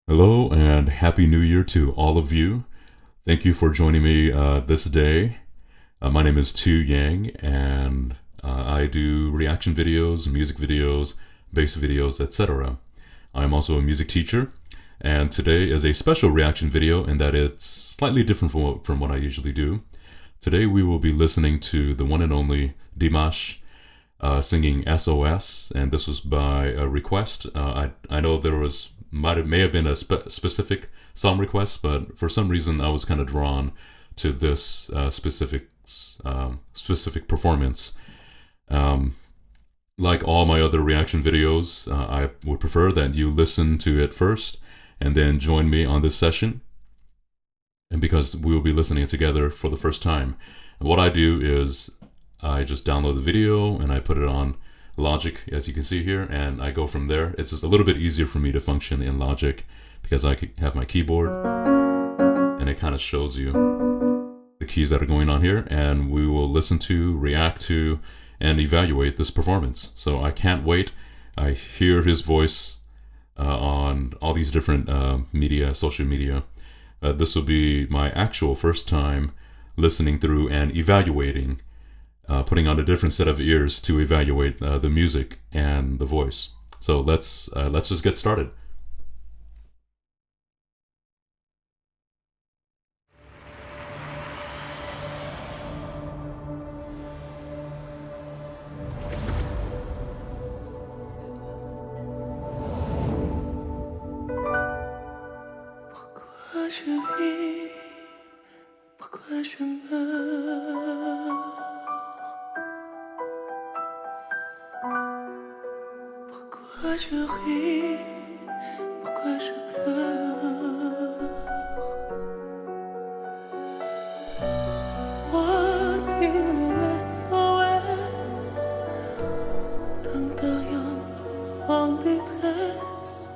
Hello and Happy New Year to all of you. Thank you for joining me this day. My name is Tu Yang and I do reaction videos, music videos, bass videos, etc. I'm also a music teacher, and today is a special reaction video in that it's slightly different from what I usually do. Today we will be listening to the one and only Dimash singing SOS, and this was by a request. I know there may have been a specific song request, but for some reason I was kind of drawn to this specific performance. Like all my other reaction videos, I would prefer that you listen to it first and then join me on this session. And because we will be listening together for the first time, and what I do is I just download the video and I put it on Logic, as you can see here, and I go from there. It's just a little bit easier for me to function in Logic because I have my keyboard and it kind of shows you the keys that are going on here, and we will listen to, react to, and evaluate this performance. So I can't wait. I hear his voice on all these different social media. This will be my actual first time listening through and evaluating, putting on a different set of ears to evaluate the music and the voice. So let's just get started. Je vis, pourquoi je meurs, pourquoi je ris, pourquoi je pleure. Voici le SOS d'un Terrien en détresse.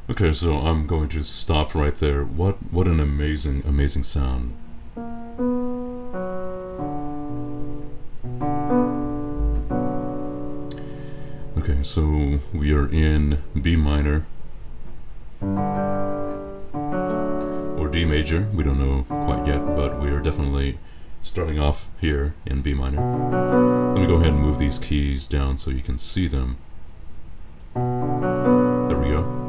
Okay, so I'm going to stop right there. What an amazing sound. Okay, so we are in B minor or D major. We don't know quite yet, but we are definitely starting off here in B minor. Let me go ahead and move these keys down so you can see them. There we go.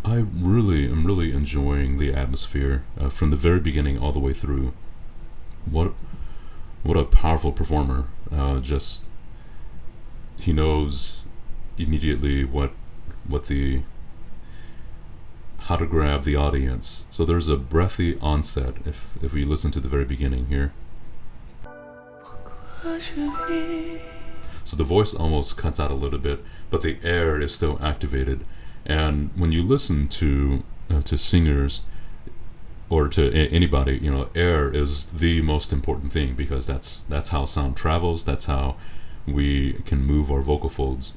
I am really enjoying the atmosphere from the very beginning all the way through. What a powerful performer. Just he knows immediately how to grab the audience. So there's a breathy onset if we listen to the very beginning here. So the voice almost cuts out a little bit, but the air is still activated. And when you listen to singers or to anybody, you know, air is the most important thing, because that's how sound travels. That's how we can move our vocal folds.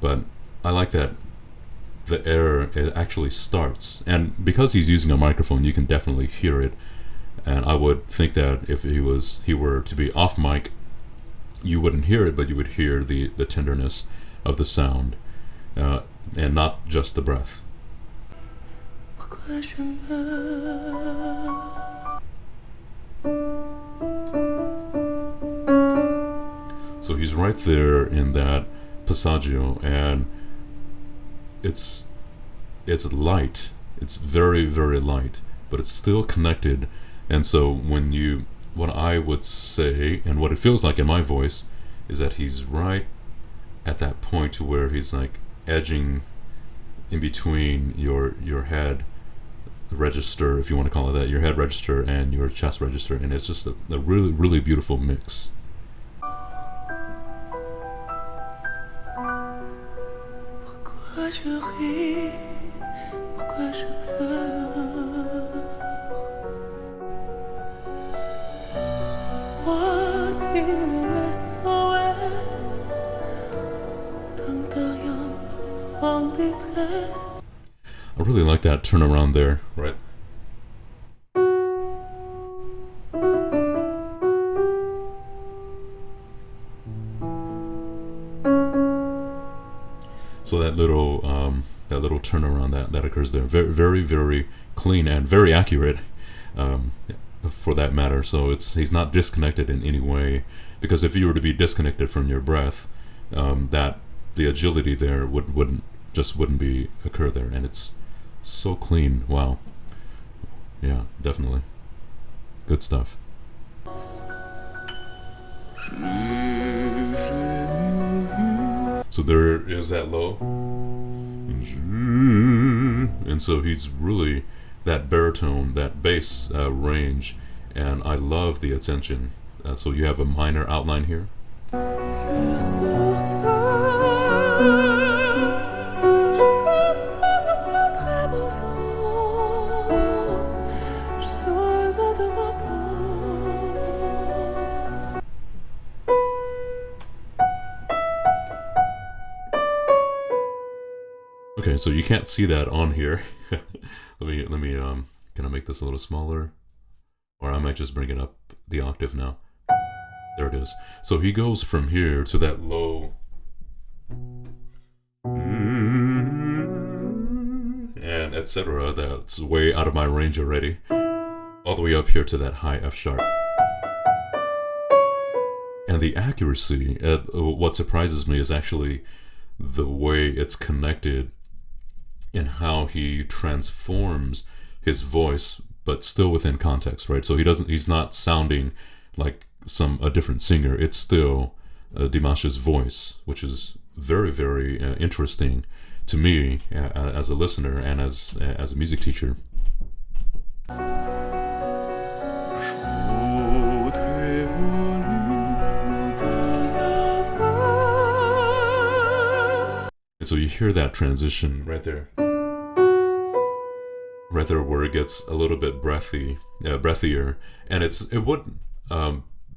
But I like that the air actually starts, and because he's using a microphone, you can definitely hear it. And I would think that if he were to be off mic, you wouldn't hear it, but you would hear the tenderness of the sound, and not just the breath. So he's right there in that passaggio, and it's light. It's very light, but it's still connected. And so what I would say, and what it feels like in my voice, is that he's right at that point to where he's like edging in between your head register, if you want to call it that, your head register and your chest register, and it's just a really beautiful mix. I really like that turnaround there, right? So that little turnaround that occurs there, very very very clean and very accurate, for that matter. So he's not disconnected in any way, because if you were to be disconnected from your breath, that the agility there wouldn't be occur there, and it's so clean. Wow. Yeah, definitely good stuff. So there is that low, and so he's really that baritone, that bass range, and I love the attention. So you have a minor outline here, okay, so you can't see that on here. let me can I make this a little smaller, or I might just bring it up the octave now. There it is. So he goes from here to that low, and etc. That's way out of my range already, all the way up here to that high F sharp. And the accuracy, what surprises me is actually the way it's connected and how he transforms his voice, but still within context, right? So he's not sounding like a different singer. It's still Dimash's voice, which is very, very interesting to me as a listener and as a music teacher. And so you hear that transition right there where it gets a little bit breathier, and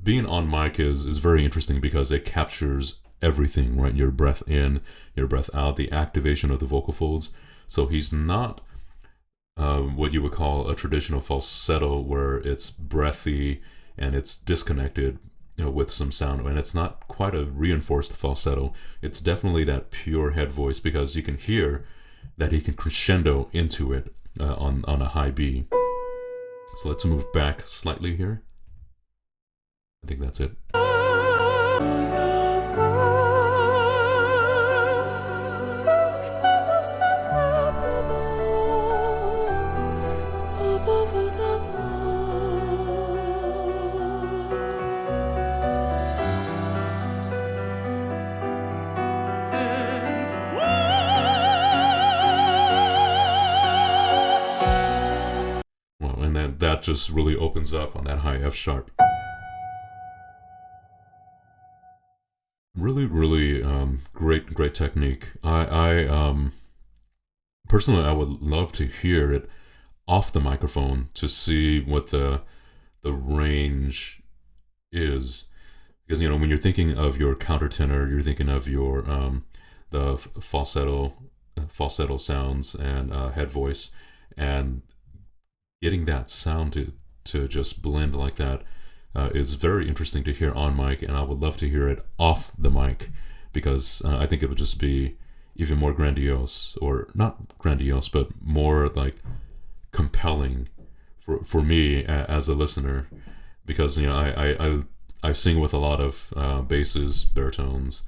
being on mic is very interesting because it captures everything, right? Your breath in, your breath out, the activation of the vocal folds. So he's not what you would call a traditional falsetto where it's breathy and it's disconnected, with some sound, and it's not quite a reinforced falsetto. It's definitely that pure head voice, because you can hear that he can crescendo into it on a high B. So let's move back slightly here. I think that's it. That just really opens up on that high F sharp. Really, really great technique. I personally, I would love to hear it off the microphone to see what the range is, because when you're thinking of your countertenor, you're thinking of your the falsetto sounds and head voice, and getting that sound to just blend like that is very interesting to hear on mic, and I would love to hear it off the mic, because I think it would just be even more grandiose, or not grandiose, but more like compelling for me as a listener, because I sing with a lot of basses, baritones,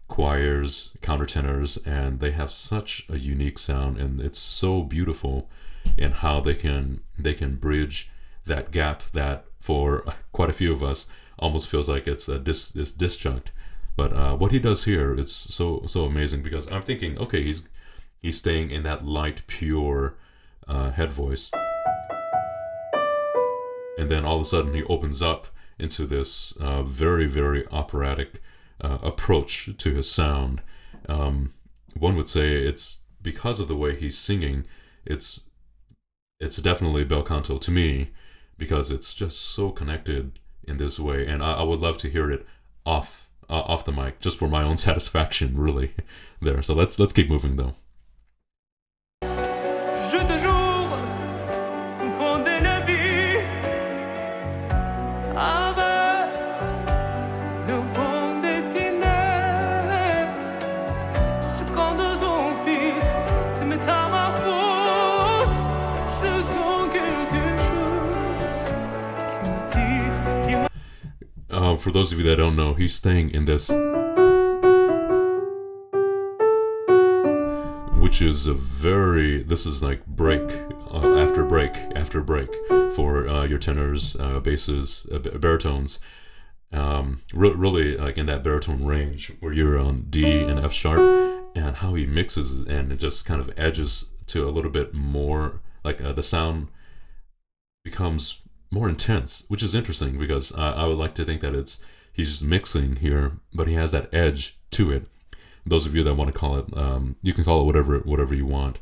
choirs, countertenors, and they have such a unique sound, and it's so beautiful in how they can bridge that gap that for quite a few of us almost feels like it's disjunct. But what he does here is so amazing, because I'm thinking, okay, he's staying in that light, pure head voice, and then all of a sudden he opens up into this very, very operatic approach to his sound. One would say it's because of the way he's singing. It's definitely bel canto to me, because it's just so connected in this way, and I would love to hear it off the mic, just for my own satisfaction, really. There. So let's keep moving though. Je te jure, confondez la vie avec le bon dessiné. Je for those of you that don't know, he's staying in this, which is this is like break after break after break for your tenors, basses, baritones. Really like in that baritone range where you're on D and F sharp, and how he mixes and it just kind of edges to a little bit more, like the sound becomes more intense, which is interesting because I would like to think that he's just mixing here, but he has that edge to it. Those of you that want to call it, you can call it whatever you want.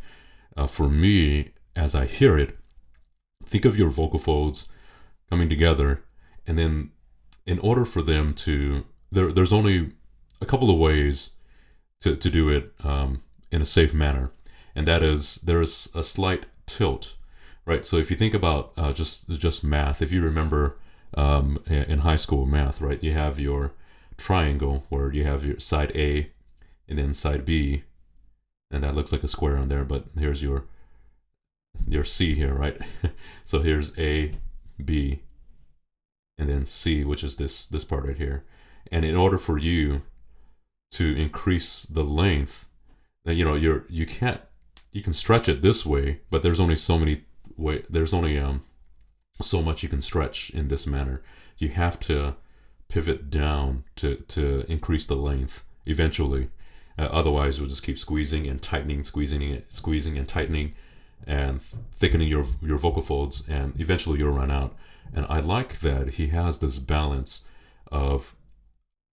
For me, as I hear it, think of your vocal folds coming together, and then in order for them to, there's only a couple of ways to do it in a safe manner, and that is there's a slight tilt, right? So if you think about just math, if you remember in high school math, right, you have your triangle where you have your side A and then side B, and that looks like a square on there, but here's your C here, right? So here's A, B, and then C, which is this part right here. And in order for you to increase the length, you can stretch it this way, but there's only so much you can stretch in this manner. You have to pivot down to increase the length eventually. Otherwise, you'll just keep squeezing and tightening, squeezing and tightening, and thickening your vocal folds, and eventually you'll run out. And I like that he has this balance of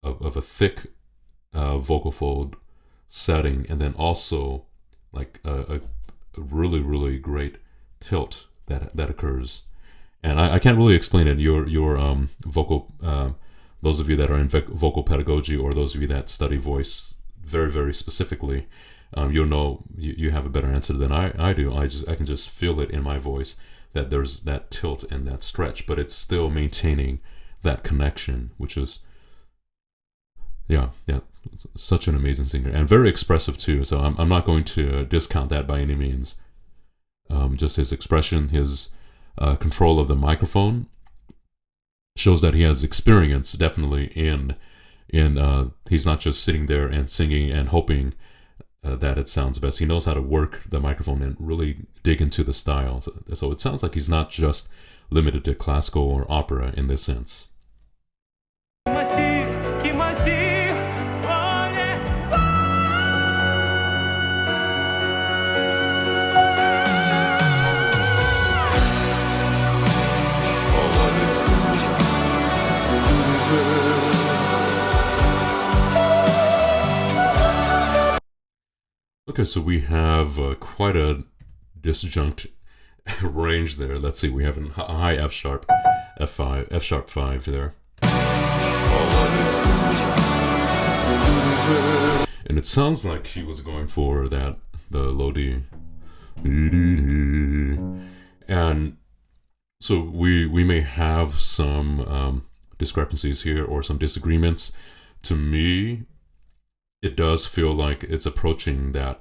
a thick vocal fold setting, and then also like a really, really great tilt that occurs. And I can't really explain it. Your vocal, those of you that are in vocal pedagogy, or those of you that study voice very, very specifically, you'll know you have a better answer than I do. I can just feel it in my voice that there's that tilt and that stretch, but it's still maintaining that connection, which is such an amazing singer, and very expressive too. So I'm not going to discount that by any means. Just his expression, his control of the microphone shows that he has experience, definitely in he's not just sitting there and singing and hoping that it sounds best. He knows how to work the microphone and really dig into the style. So it sounds like he's not just limited to classical or opera in this sense. Okay, so we have quite a disjunct range there. Let's see, we have a high F sharp, F5, F sharp 5 there. And it sounds like he was going for the low D. And so we may have some discrepancies here or some disagreements. To me, it does feel like it's approaching that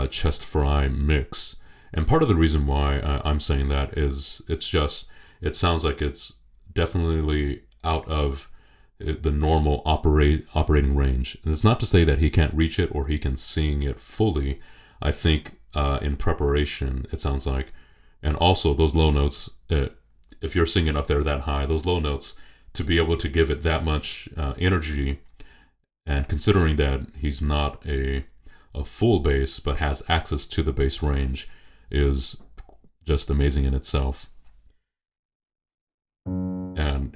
chest fry mix. And part of the reason why I'm saying that is it sounds like it's definitely out of the normal operating range. And it's not to say that he can't reach it or he can sing it fully. I think in preparation, it sounds like, and also those low notes, if you're singing up there that high, those low notes, to be able to give it that much energy, and considering that he's not a full bass but has access to the bass range, is just amazing in itself. And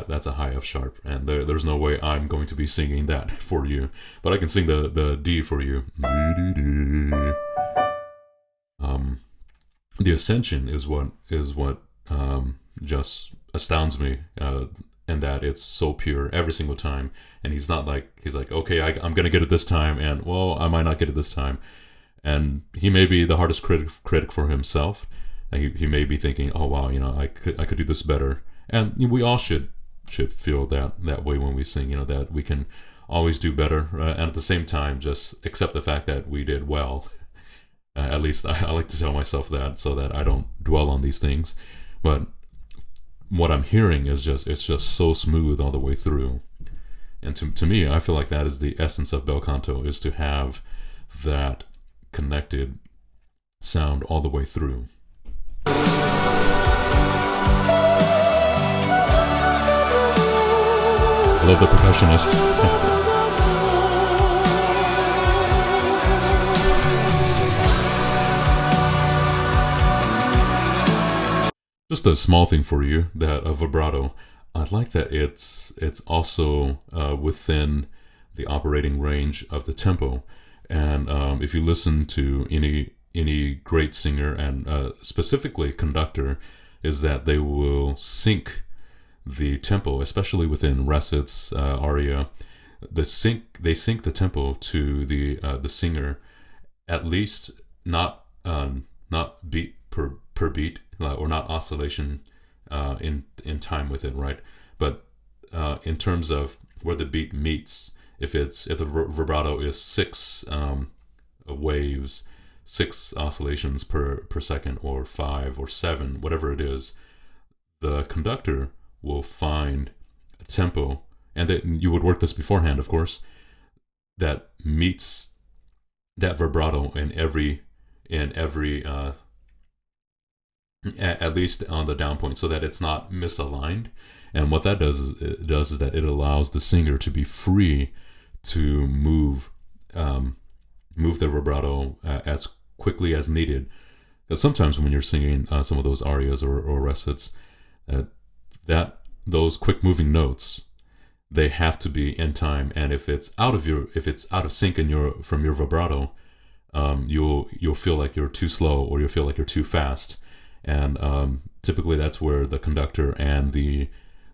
that's a high F sharp, and there's no way I'm going to be singing that for you, but I can sing the D for you. The ascension is what just astounds me. And that it's so pure every single time, and he's like, okay, I'm gonna get it this time, and well, I might not get it this time, and he may be the hardest critic for himself. He may be thinking, oh wow, I could do this better, and we all should feel that way when we sing, that we can always do better, and at the same time just accept the fact that we did well. At least I like to tell myself that, so that I don't dwell on these things. But what I'm hearing is it's just so smooth all the way through. And to me, I feel like that is the essence of bel canto, is to have that connected sound all the way through. I love the percussionist. Just a small thing for you, that vibrato. I like that it's also within the operating range of the tempo. And if you listen to any great singer, and specifically conductor, is that they will sync the tempo, especially within recits, aria. They sync the tempo to the singer, at least not beat per beat, or not oscillation in time with it, right? But in terms of where the beat meets, if the vibrato is 6 waves, 6 oscillations per second, or 5 or 7, whatever it is, the conductor will find a tempo, and that you would work this beforehand, of course, that meets that vibrato in every at least on the down point, so that it's not misaligned. And what that does is that it allows the singer to be free to move the vibrato as quickly as needed. Because sometimes when you're singing some of those arias or recits, that those quick moving notes, they have to be in time. And if it's out of sync from your vibrato, you'll feel like you're too slow, or you'll feel like you're too fast. And typically that's where the conductor and the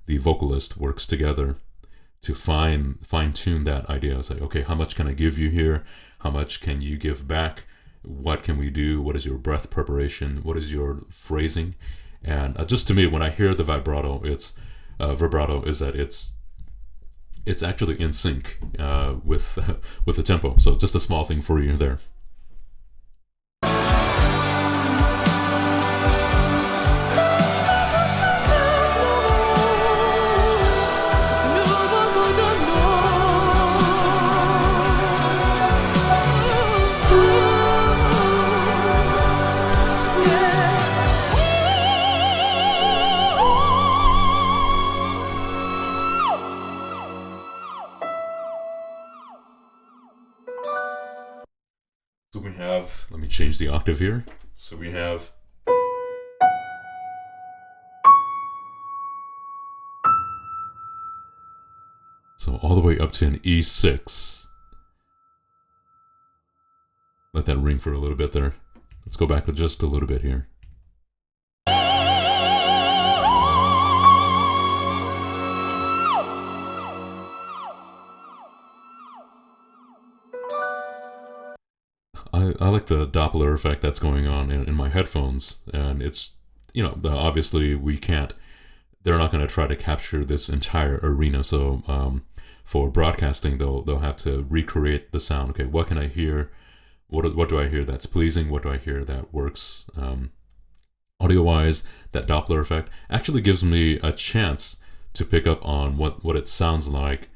vocalist works together to fine tune that idea. It's like, okay, how much can I give you here? How much can you give back? What can we do? What is your breath preparation? What is your phrasing? And just to me, when I hear the vibrato, is that it's actually in sync with the tempo. So just a small thing for you there. So we have, let me change the octave here. So we have, so all the way up to an E6. Let that ring for a little bit there. Let's go back just a little bit here. I like the Doppler effect that's going on in my headphones, and it's, obviously they're not going to try to capture this entire arena, so for broadcasting they'll have to recreate the sound. Okay, what can I hear? What do I hear that's pleasing? What do I hear that works audio-wise? That Doppler effect actually gives me a chance to pick up on what it sounds like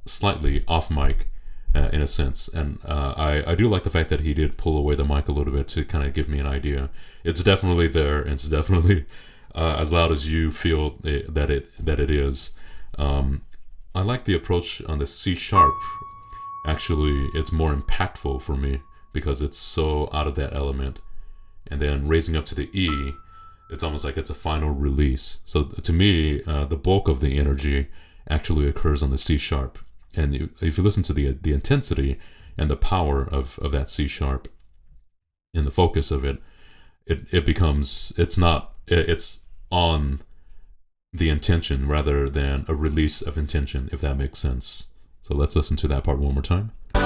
slightly off mic. In a sense, and I do like the fact that he did pull away the mic a little bit to kind of give me an idea. It's definitely there, and it's definitely as loud as you feel that it is. I like the approach on the C sharp. Actually, it's more impactful for me because it's so out of that element. And then raising up to the E, it's almost like it's a final release. So to me, the bulk of the energy actually occurs on the C sharp. And if you listen to the intensity and the power of that C sharp and the focus of it becomes, it's on the intention rather than a release of intention, if that makes sense. So let's listen to that part one more time. The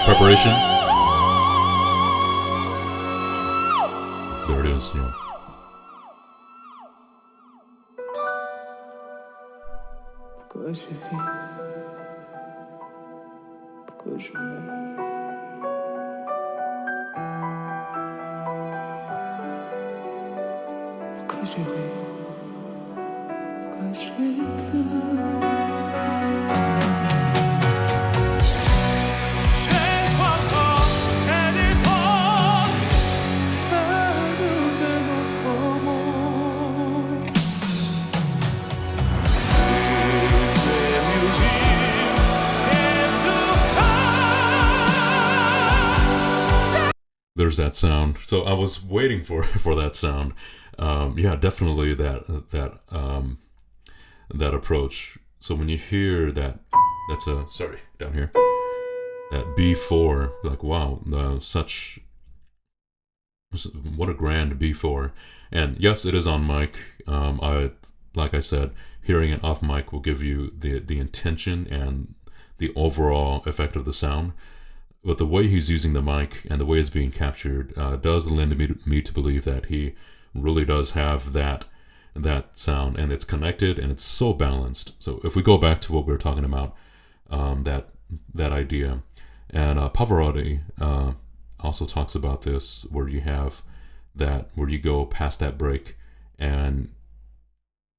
preparation. There it is, yeah. Pourquoi je vis? Pourquoi je meurs? que j'irai, que j'irai plus. There's that sound. So I was waiting for that sound. Yeah, definitely that approach. So when you hear that, that's a sorry down here. That B4, like wow, such what a grand B4. And yes, it is on mic. Like I said, hearing it off mic will give you the intention and the overall effect of the sound. But the way he's using the mic and the way it's being captured does lend me to believe that he really does have that sound, and it's connected and it's so balanced. So if we go back to what we were talking about, that idea, and Pavarotti also talks about this, where you have that, where you go past that break and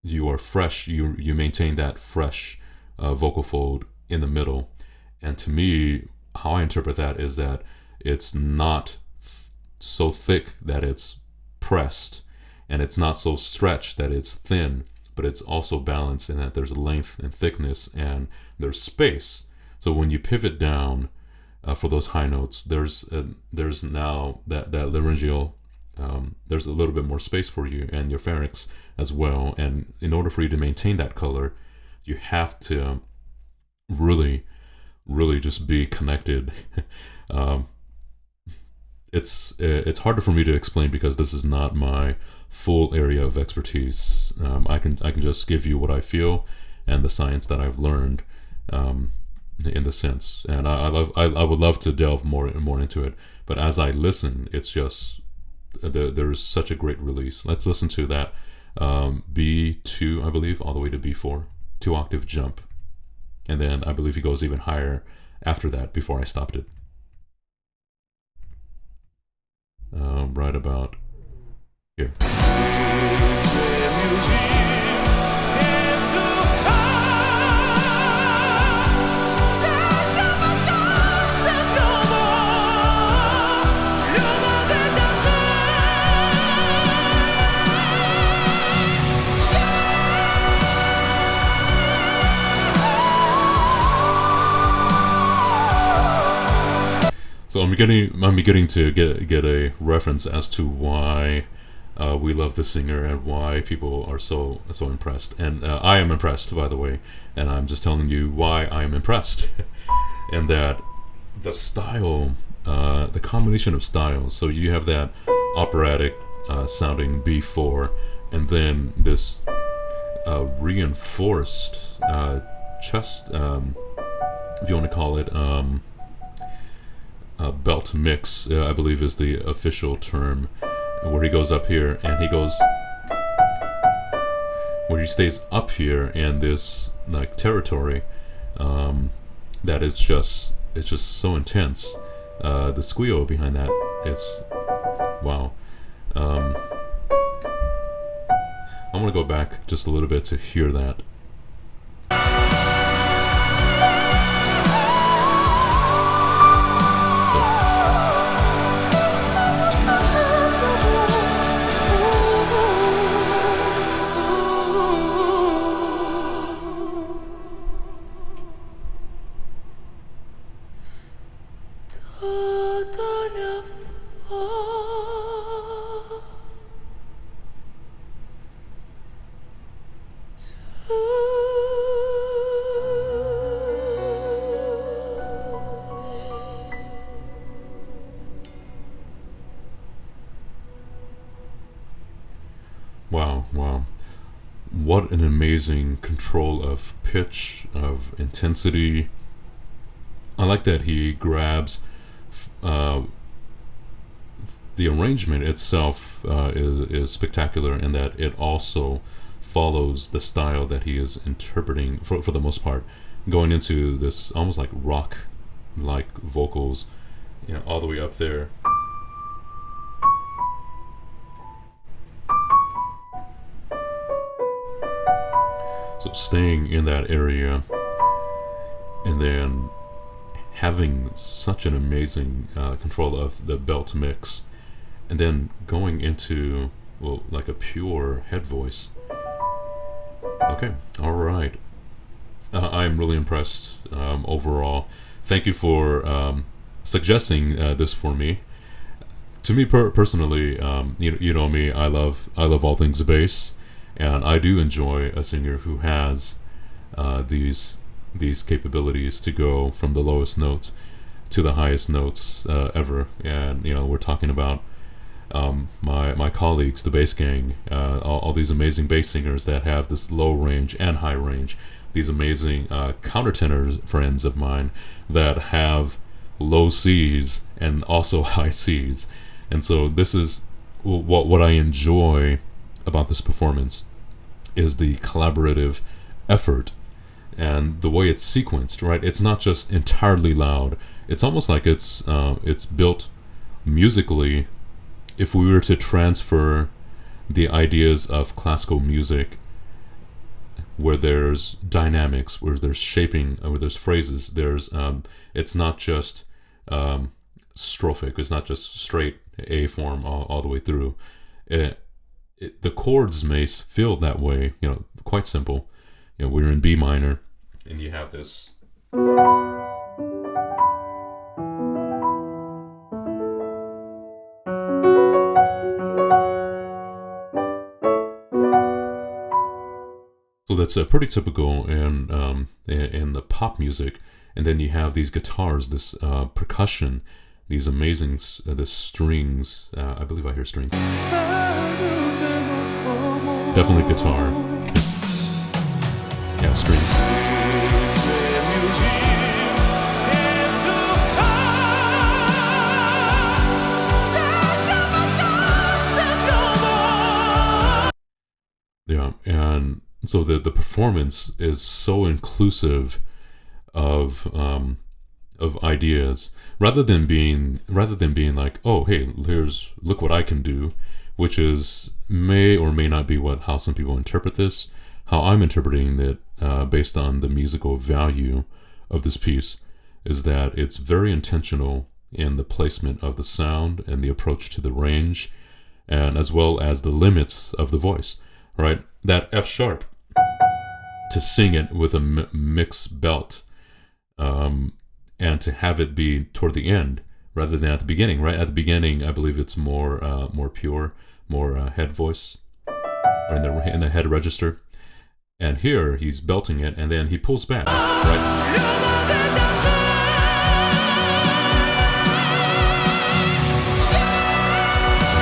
you are fresh, you maintain that fresh vocal fold in the middle. And to me, how I interpret that is that it's not so thick that it's pressed, and it's not so stretched that it's thin, but it's also balanced in that there's length and thickness and there's space. So when you pivot down for those high notes, there's now that laryngeal, there's a little bit more space for you and your pharynx as well. And in order for you to maintain that color, you have to really just be connected. It's harder for me to explain because this is not my full area of expertise. I can just give you what I feel and the science that I've learned in the sense. And I would love to delve more into it. But as I listen, it's just there's such a great release. Let's listen to that B2, I believe, all the way to B4, 2-octave jump. And then I believe he goes even higher after that before I stopped it. Right about here. So I'm beginning to get a reference as to why we love the singer and why people are so impressed. And I am impressed, by the way, and I'm just telling you why I am impressed. And that the style, the combination of styles. So you have that operatic sounding B4, and then this reinforced chest, if you want to call it. Belt mix, I believe is the official term, where he goes up here and where he stays up here in this like territory that is just so intense. The squeal behind that, it's wow. I'm gonna go back just a little bit to hear that. Wow. What an amazing control of pitch, of intensity. I like that he grabs the arrangement itself is spectacular in that it also follows the style that he is interpreting for the most part, going into this almost like rock like vocals, all the way up there. So staying in that area and then having such an amazing control of the belt mix, and then going into, well, like a pure head voice. Okay, all right. I'm really impressed overall. Thank you for suggesting this for me. To me personally, you know me. I love all things bass, and I do enjoy a singer who has these capabilities to go from the lowest notes to the highest notes ever. And you know, we're talking about my colleagues, the bass gang, all these amazing bass singers that have this low range and high range. These amazing countertenor friends of mine that have low C's and also high C's. And so this is what I enjoy about this performance, is the collaborative effort and the way it's sequenced, right? It's not just entirely loud. It's almost like it's built musically. If we were to transfer the ideas of classical music, where there's dynamics, where there's shaping, where there's phrases, there's it's not just strophic. It's not just straight A form all the way through. The chords may feel that way, you know, quite simple. You know, we're in B minor, and you have this. So that's pretty typical in the pop music. And then you have these guitars, this percussion, these amazing the strings. I believe I hear strings. Definitely guitar. Yeah, strings. Yeah, and so the performance is so inclusive of ideas, rather than being like, oh hey, look what I can do, which is may or may not be how some people interpret this. How I'm interpreting it, based on the musical value of this piece, is that it's very intentional in the placement of the sound and the approach to the range, and as well as the limits of the voice. Right, that F sharp, to sing it with a mixed belt, and to have it be toward the end rather than at the beginning. Right at the beginning, I believe it's more pure, more head voice, or in the head register. And here he's belting it, and then he pulls back. Right,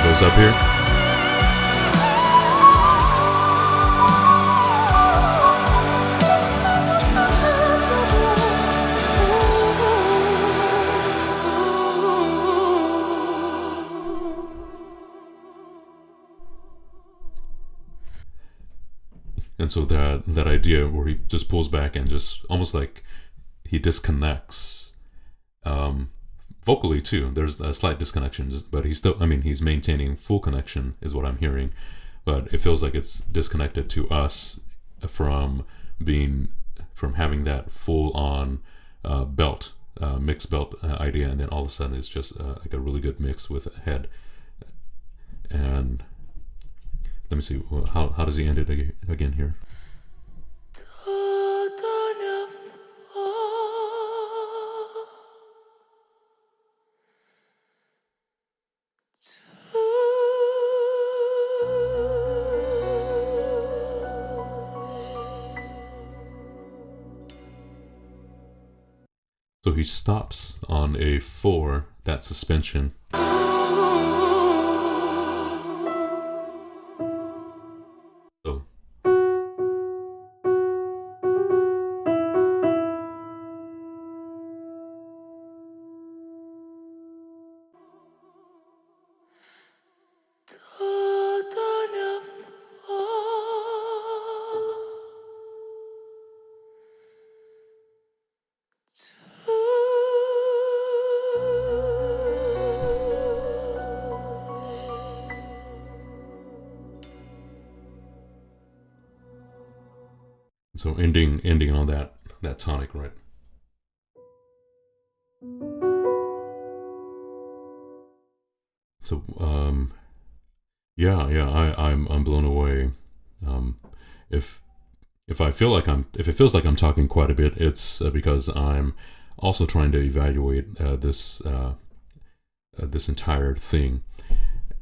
goes up here. And so that idea where he just pulls back and just almost like he disconnects, vocally too. There's a slight disconnection, but he's still, he's maintaining full connection is what I'm hearing. But it feels like it's disconnected to us from having that full on belt, mixed belt idea. And then all of a sudden it's just like a really good mix with a head. And let me see, how does he end it again here? So he stops on a 4, that suspension. So So ending on that tonic, right? So I'm blown away. If it feels like I'm talking quite a bit, it's because I'm also trying to evaluate this entire thing,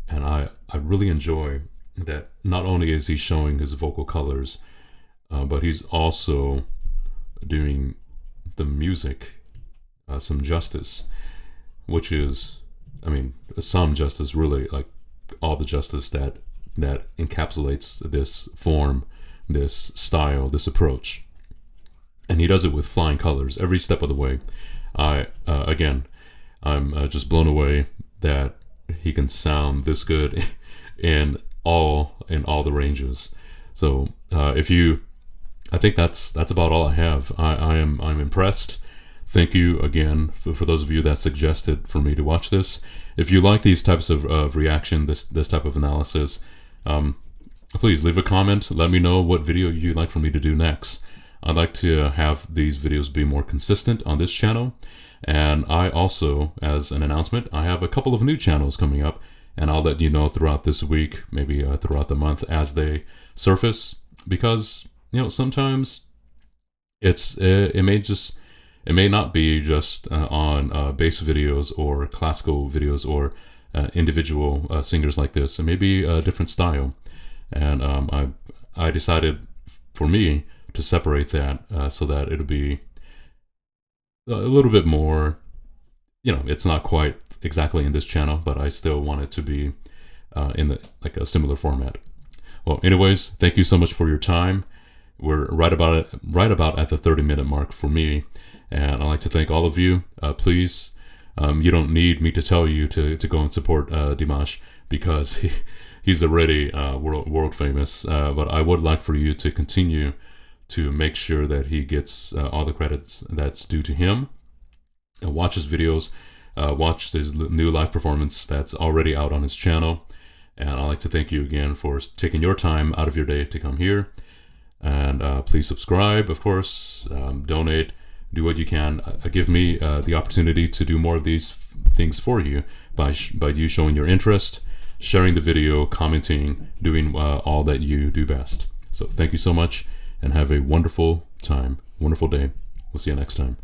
and I really enjoy that not only is he showing his vocal colors, but he's also doing the music some justice, which is, I mean, some justice, really, like all the justice that encapsulates this form, this style, this approach. And he does it with flying colors every step of the way. I'm just blown away that he can sound this good in all the ranges. So I think that's about all I have. I'm impressed. Thank you again for those of you that suggested for me to watch this. If you like these types of reaction, this type of analysis, please leave a comment. Let me know what video you'd like for me to do next. I'd like to have these videos be more consistent on this channel. And I also, as an announcement, I have a couple of new channels coming up, and I'll let you know throughout this week, maybe throughout the month as they surface, because, you know, sometimes it may not be just on bass videos or classical videos or individual singers like this. It may be a different style. And I decided for me to separate that so that it'll be a little bit more, you know, it's not quite exactly in this channel, but I still want it to be in a similar format. Well, anyways, thank you so much for your time. We're right about at the 30-minute mark for me. And I'd like to thank all of you. Please, you don't need me to tell you to go and support Dimash, because he's already world famous. But I would like for you to continue to make sure that he gets all the credits that's due to him. Watch his videos, watch his new live performance that's already out on his channel. And I'd like to thank you again for taking your time out of your day to come here. And please subscribe, of course, donate. Do what you can. Give me the opportunity to do more of these things for you by you showing your interest, sharing the video, commenting, doing all that you do best. So thank you so much, and have a wonderful time, wonderful day. We'll see you next time.